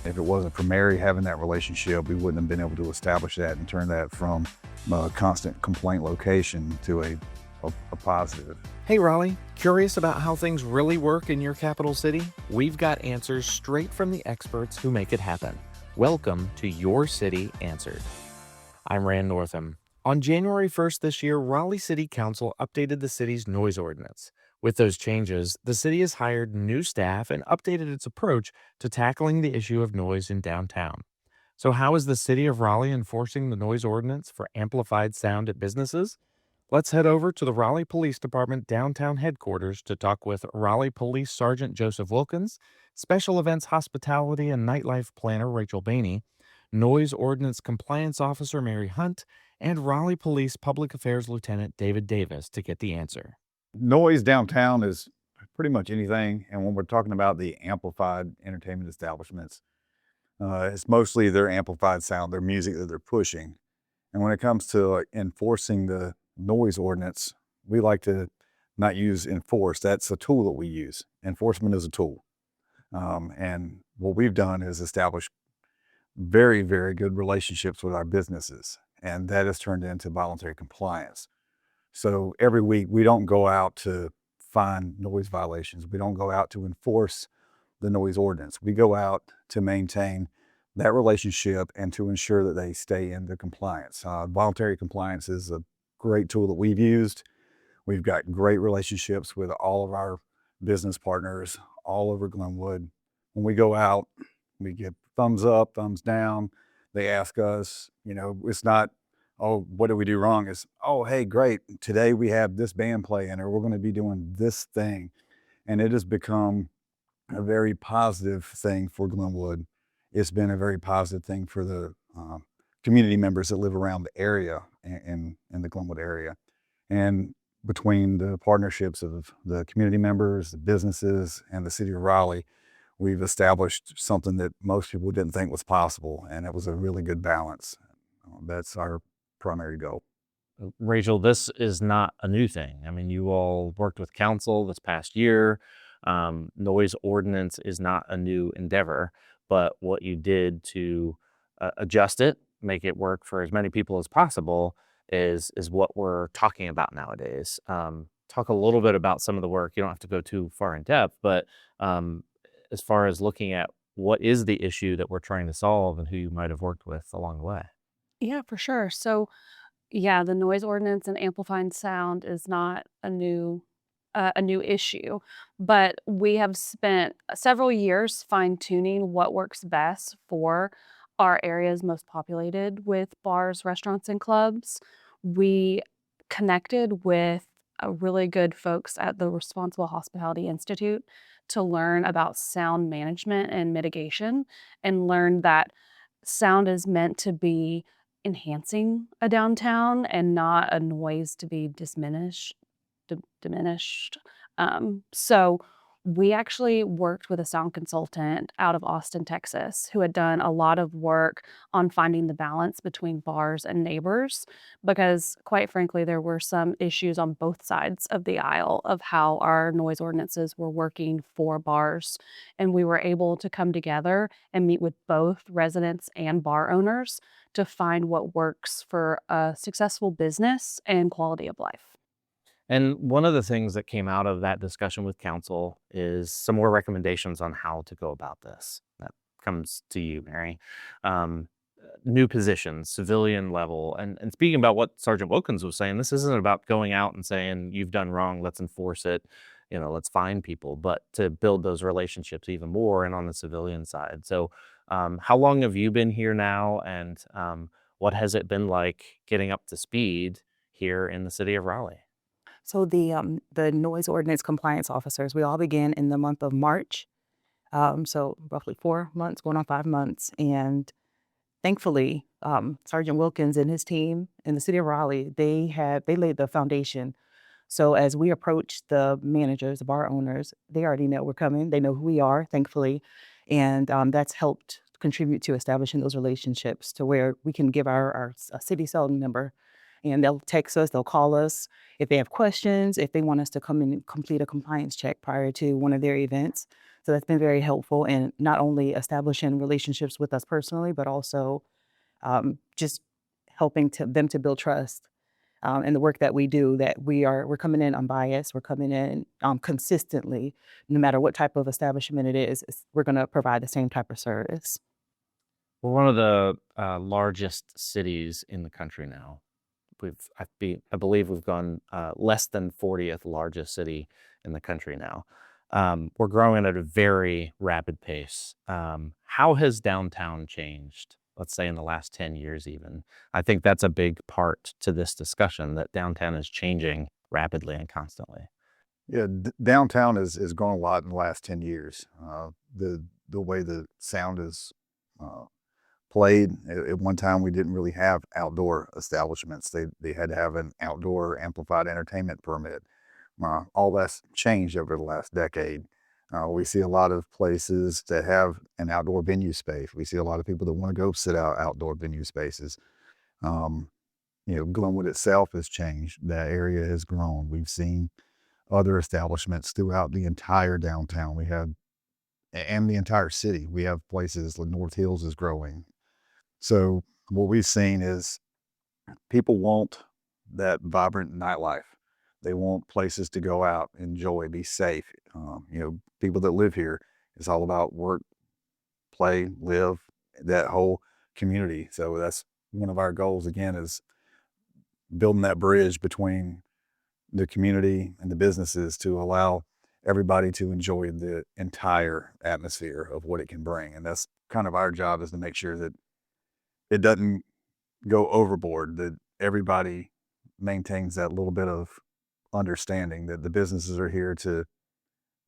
If it wasn't for Mary having that relationship, we wouldn't have been able to establish that and turn that from a constant complaint location to a positive. Hey Raleigh, curious about how things really work in your capital city? We've got answers straight from the experts who make it happen. Welcome to Your City Answered. I'm Rand Northam. On January 1st this year, Raleigh City Council updated the city's noise ordinance. With those changes, the city has hired new staff and updated its approach to tackling the issue of noise in downtown. So how is the city of Raleigh enforcing the noise ordinance for amplified sound at businesses? Let's head over to the Raleigh Police Department downtown headquarters to talk with Raleigh Police Sergeant Joseph Wilkins, Special Events Hospitality and Nightlife Planner Rachel Bainey, Noise Ordinance Compliance Officer Mary Hunt, and Raleigh Police Public Affairs Lieutenant David Davis to get the answer. Noise downtown is pretty much anything, and when we're talking about the amplified entertainment establishments, it's mostly their amplified sound, their music that they're pushing. And when it comes to enforcing the noise ordinance, we like to not use enforce. That's a tool that we use. Enforcement is a tool. And what we've done is establish very, very good relationships with our businesses, and that has turned into voluntary compliance. So every week we don't go out to find noise violations. We don't go out to enforce the noise ordinance. We go out to maintain that relationship and to ensure that they stay in the compliance. Voluntary compliance is a great tool that we've used. We've got great relationships with all of our business partners all over Glenwood. When we go out, we get thumbs up, thumbs down. They ask us, it's not, oh, what did we do wrong? It's, oh, hey, great. Today we have this band playing, or we're going to be doing this thing. And it has become a very positive thing for Glenwood. It's been a very positive thing for the community members that live around the area in the Glenwood area. And between the partnerships of the community members, the businesses, and the city of Raleigh, we've established something that most people didn't think was possible, and it was a really good balance. That's our primary goal. Rachel, this is not a new thing. I mean, you all worked with council this past year. Noise ordinance is not a new endeavor, but what you did to adjust it, make it work for as many people as possible is what we're talking about nowadays. Talk a little bit about some of the work. You don't have to go too far in depth, but as far as looking at what is the issue that we're trying to solve and who you might have worked with along the way. Yeah, for sure. So, yeah, the noise ordinance and amplifying sound is not a new issue, but we have spent several years fine-tuning what works best for our areas most populated with bars, restaurants, and clubs. We connected with really good folks at the Responsible Hospitality Institute to learn about sound management and mitigation, and learn that sound is meant to be enhancing a downtown and not a noise to be diminished. So we actually worked with a sound consultant out of Austin, Texas, who had done a lot of work on finding the balance between bars and neighbors, because quite frankly, there were some issues on both sides of the aisle of how our noise ordinances were working for bars. And we were able to come together and meet with both residents and bar owners to find what works for a successful business and quality of life. And one of the things that came out of that discussion with council is some more recommendations on how to go about this. That comes to you, Mary. New positions, civilian level. And speaking about what Sergeant Wilkins was saying, this isn't about going out and saying, you've done wrong, let's enforce it, let's fine people, but to build those relationships even more and on the civilian side. So how long have you been here now, and what has it been like getting up to speed here in the city of Raleigh? So the noise ordinance compliance officers, we all began in the month of March. So roughly 4 months, going on 5 months. And thankfully, Sergeant Wilkins and his team in the city of Raleigh, they laid the foundation. So as we approach the managers, the bar owners, they already know we're coming. They know who we are, thankfully. And that's helped contribute to establishing those relationships to where we can give our city cell member and they'll text us, they'll call us if they have questions, if they want us to come in and complete a compliance check prior to one of their events. So that's been very helpful in not only establishing relationships with us personally, but also just helping them to build trust in the work that we do, that we're coming in unbiased, we're coming in consistently, no matter what type of establishment it is, we're going to provide the same type of service. We're one of the largest cities in the country now. I believe we've gone less than 40th largest city in the country now. We're growing at a very rapid pace. How has downtown changed? Let's say in the last 10 years even. I think that's a big part to this discussion, that downtown is changing rapidly and constantly. Yeah, downtown has grown a lot in the last 10 years. The way the sound is played, at one time we didn't really have outdoor establishments. They had to have an outdoor amplified entertainment permit. All that's changed over the last decade. We see a lot of places that have an outdoor venue space. We see a lot of people that want to go sit out outdoor venue spaces. Glenwood itself has changed. That area has grown. We've seen other establishments throughout the entire downtown. And the entire city. We have places like North Hills is growing. So what we've seen is people want that vibrant nightlife. They want places to go out, enjoy, be safe. People that live here, it's all about work, play, live, that whole community. So that's one of our goals, again, is building that bridge between the community and the businesses to allow everybody to enjoy the entire atmosphere of what it can bring. And that's kind of our job, is to make sure that it doesn't go overboard, that everybody maintains that little bit of understanding that the businesses are here to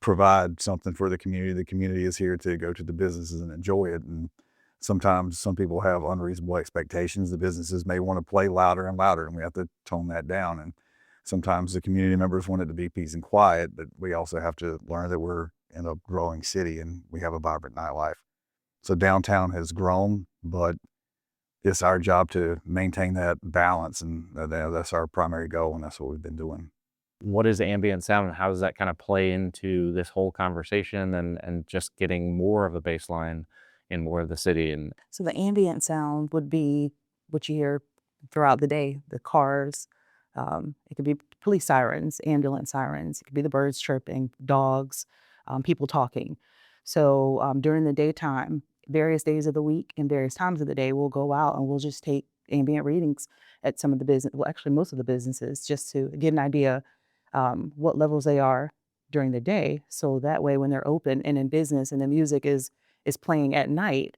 provide something for the community is here to go to the businesses and enjoy it. And sometimes some people have unreasonable expectations. The businesses may want to play louder and louder, and we have to tone that down. And sometimes the community members want it to be peace and quiet, but we also have to learn that we're in a growing city and we have a vibrant nightlife. So downtown has grown, but it's our job to maintain that balance, and that's our primary goal, and that's what we've been doing. What is ambient sound, and how does that kind of play into this whole conversation and just getting more of a baseline in more of the city? And So the ambient sound would be what you hear throughout the day, the cars. It could be police sirens, ambulance sirens. It could be the birds chirping, dogs, people talking. So during the daytime, various days of the week and various times of the day, we'll go out and we'll just take ambient readings at some of the business, well, actually most of the businesses, just to get an idea what levels they are during the day. So that way, when they're open and in business and the music is playing at night,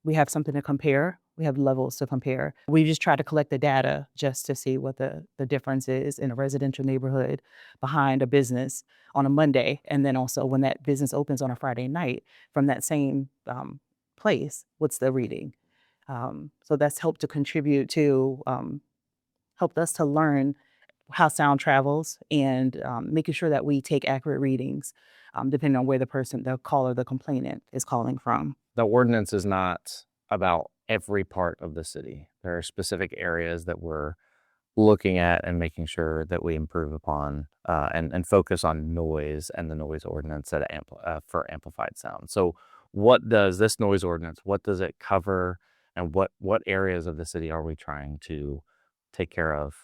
we have something to compare. We have levels to compare. We just try to collect the data just to see what the difference is in a residential neighborhood behind a business on a Monday. And then also when that business opens on a Friday night from that same place, what's the reading? So that's helped to contribute to, helped us to learn how sound travels and making sure that we take accurate readings depending on where the caller, the complainant is calling from. the ordinance is not about every part of the city. There are specific areas that we're looking at and making sure that we improve upon and focus on noise and the noise ordinance for amplified sound. So what does this noise ordinance, what does it cover, and what areas of the city are we trying to take care of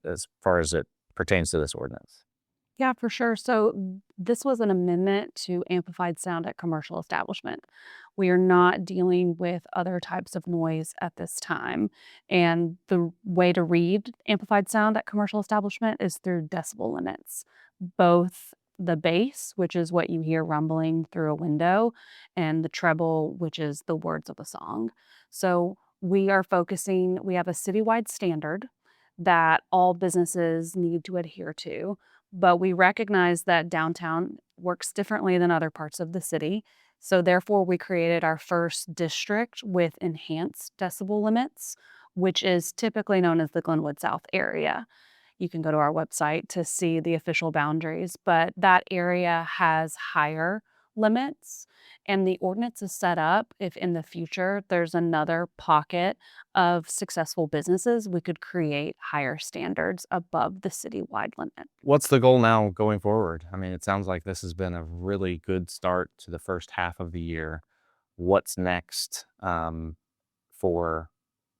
as far as it pertains to this ordinance? Yeah, for sure. So this was an amendment to amplified sound at commercial establishment. We are not dealing with other types of noise at this time. And the way to read amplified sound at commercial establishment is through decibel limits, both the bass, which is what you hear rumbling through a window, and the treble, which is the words of a song. So we have a citywide standard that all businesses need to adhere to. But we recognize that downtown works differently than other parts of the city. So therefore, we created our first district with enhanced decibel limits, which is typically known as the Glenwood South area. You can go to our website to see the official boundaries, but that area has higher limits. And the ordinance is set up if in the future there's another pocket of successful businesses, we could create higher standards above the citywide limit. What's the goal now going forward? I mean, it sounds like this has been a really good start to the first half of the year. What's next for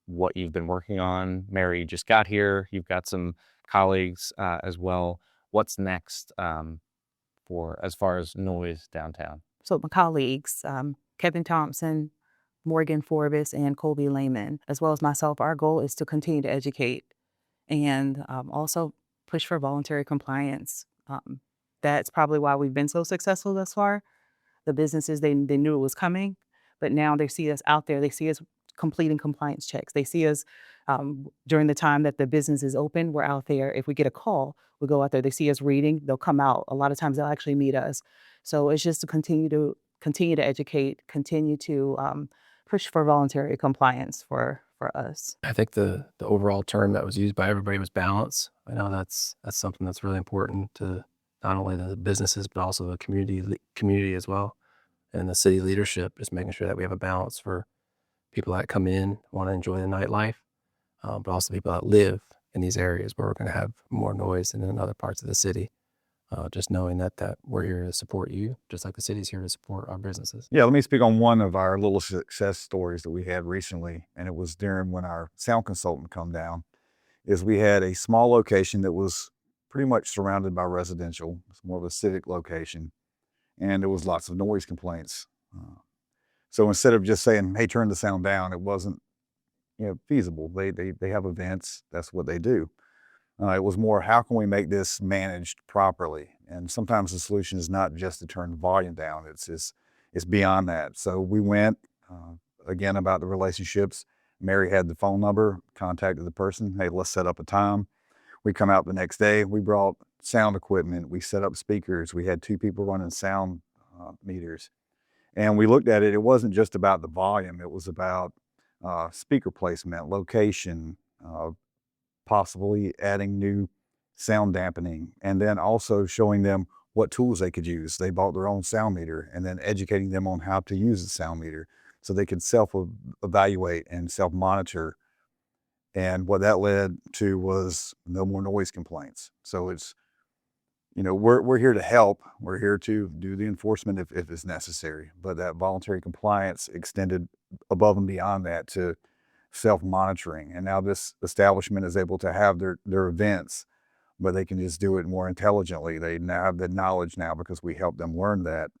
what you've been working on? Mary, you just got here. You've got some colleagues as well. What's next for as far as noise downtown? So my colleagues, Kevin Thompson, Morgan Forbes, and Colby Lehman, as well as myself, our goal is to continue to educate and also push for voluntary compliance. That's probably why we've been so successful thus far. The businesses, they knew it was coming, but now they see us out there. They see us completing compliance checks. They see us during the time that the business is open. We're out there. If we get a call, we go out there. They see us reading. They'll come out. A lot of times they'll actually meet us. So it's just to continue to educate, continue to push for voluntary compliance for us. I think the overall term that was used by everybody was balance. I know that's something that's really important to not only the businesses but also the community as well, and the city leadership, just making sure that we have a balance for people that come in, want to enjoy the nightlife, but also people that live in these areas where we're going to have more noise than in other parts of the city. Just knowing that we're here to support you, just like the city's here to support our businesses. Yeah, let me speak on one of our little success stories that we had recently, and it was during when our sound consultant come down. Is we had a small location that was pretty much surrounded by residential. It's more of a civic location, and there was lots of noise complaints. So instead of just saying, "Hey, turn the sound down," it wasn't feasible. They have events. That's what they do. It was more, how can we make this managed properly? And sometimes the solution is not just to turn the volume down. It's beyond that. So we went, again, about the relationships. Mary had the phone number, contacted the person. Hey, let's set up a time. We come out the next day. We brought sound equipment. We set up speakers. We had 2 people running sound meters. And we looked at it. It wasn't just about the volume. It was about speaker placement, location, possibly adding new sound dampening, and then also showing them what tools they could use. They bought their own sound meter, and then educating them on how to use the sound meter so they could self-evaluate and self-monitor. And what that led to was no more noise complaints. So it's, we're here to help. We're here to do the enforcement if it's necessary. But that voluntary compliance extended above and beyond that to self-monitoring. And now this establishment is able to have their events, but they can just do it more intelligently. They now have the knowledge now because we helped them learn that.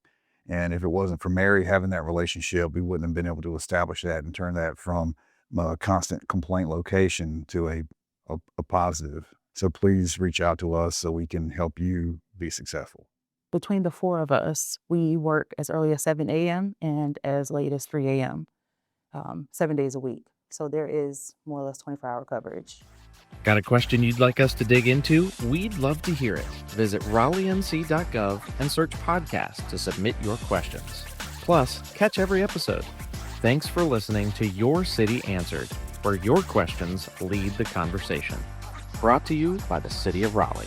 And if it wasn't for Mary having that relationship, we wouldn't have been able to establish that and turn that from a constant complaint location to a positive. So please reach out to us so we can help you be successful. Between the 4 of us, we work as early as 7 a.m. and as late as 3 a.m., 7 days a week. So there is more or less 24-hour coverage. Got a question you'd like us to dig into? We'd love to hear it. Visit RaleighNC.gov and search podcast to submit your questions. Plus, catch every episode. Thanks for listening to Your City Answered, where your questions lead the conversation. Brought to you by the City of Raleigh.